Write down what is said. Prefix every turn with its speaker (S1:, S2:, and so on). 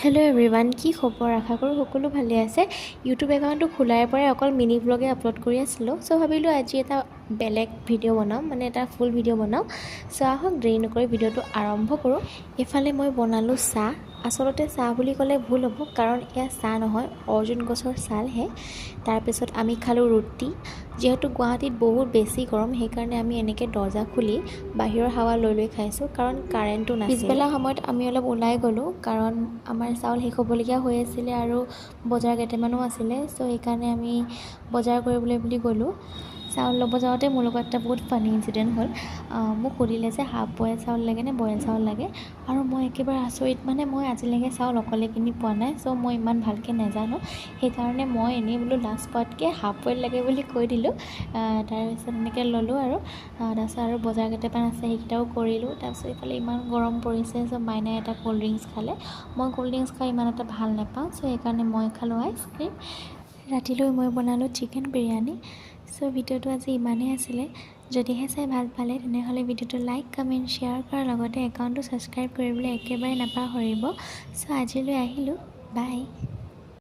S1: Hello' everyone, কি খবৰ? আশা কৰোঁ সকলো ভালে আছে। ইউটিউব একাউণ্টটো খোলাৰ পৰাই অকল মিনি ব্লগে আপলোড কৰি আছিলোঁ। চ' ভাবিলোঁ আজি এটা বেলেগ ভিডিঅ' বনাম, মানে এটা ফুল ভিডিঅ' বনাওঁ। চ' আহক দেৰি নকৰি ভিডিঅ'টো আৰম্ভ কৰোঁ। এইফালে মই বনালোঁ চাহ। আচলতে চাহ বুলি ক'লে ভুল হ'ব, কাৰণ এয়া চাহ নহয়, অৰ্জুন গছৰ ছালহে। তাৰপিছত আমি খালোঁ ৰুটি। যিহেতু গুৱাহাটীত বহুত বেছি গৰম, সেইকাৰণে আমি এনেকৈ দৰ্জা খুলি বাহিৰৰ হাৱা লৈ খাইছোঁ, কাৰণ কাৰেণ্টটো নাছিল। পিছবেলা সময়ত আমি অলপ ওলাই গ'লোঁ, কাৰণ আমাৰ চাউল শেষ হ'বলগীয়া হৈ আছিলে আৰু বজাৰ কেইটামানো আছিলে। চ' সেইকাৰণে আমি বজাৰ কৰিবলৈ বুলি গ'লোঁ। চাউল ল'ব যাওঁতে মোৰ লগত এটা বহুত ফানি ইনচিডেণ্ট হ'ল। মোক সুধিলে যে হাফ বইল চাউল লাগে নে বইল চাউল লাগে, আৰু মই একেবাৰে আচৰিত, মানে মই আজিলৈকে চাউল অকলে কিনি পোৱা নাই। চ' মই ইমান ভালকৈ নাজানো, সেইকাৰণে মই এনেই বোলো লাজ পোৱাতকৈ হাফ বইল লাগে বুলি কৈ দিলোঁ। তাৰপিছত এনেকৈ ল'লোঁ আৰু তাৰপিছত আৰু বজাৰ কেইটামান আছে সেইকেইটাও কৰিলোঁ। তাৰপিছত এইফালে ইমান গৰম পৰিছে, চ' মাইনাই এটা ক'ল্ড ড্ৰিংকছ খালে। মই ক'ল্ড ড্ৰিংকছ খাই ইমান এটা ভাল নাপাওঁ, চ' সেইকাৰণে মই খালোঁ আইচক্ৰীম। ৰাতিলৈ মই বনালোঁ চিকেন বিৰিয়ানী। চ' ভিডিঅ'টো আজি ইমানেই আছিলে। যদিহে চাই ভাল পালে তেনেহ'লে ভিডিঅ'টো লাইক, কমেণ্ট, শ্বেয়াৰ কৰাৰ লগতে একাউণ্টটো ছাবস্ক্ৰাইব কৰিবলৈ একেবাৰে নাপাহৰিব। চ' আজিলৈ আহিলোঁ, বাই।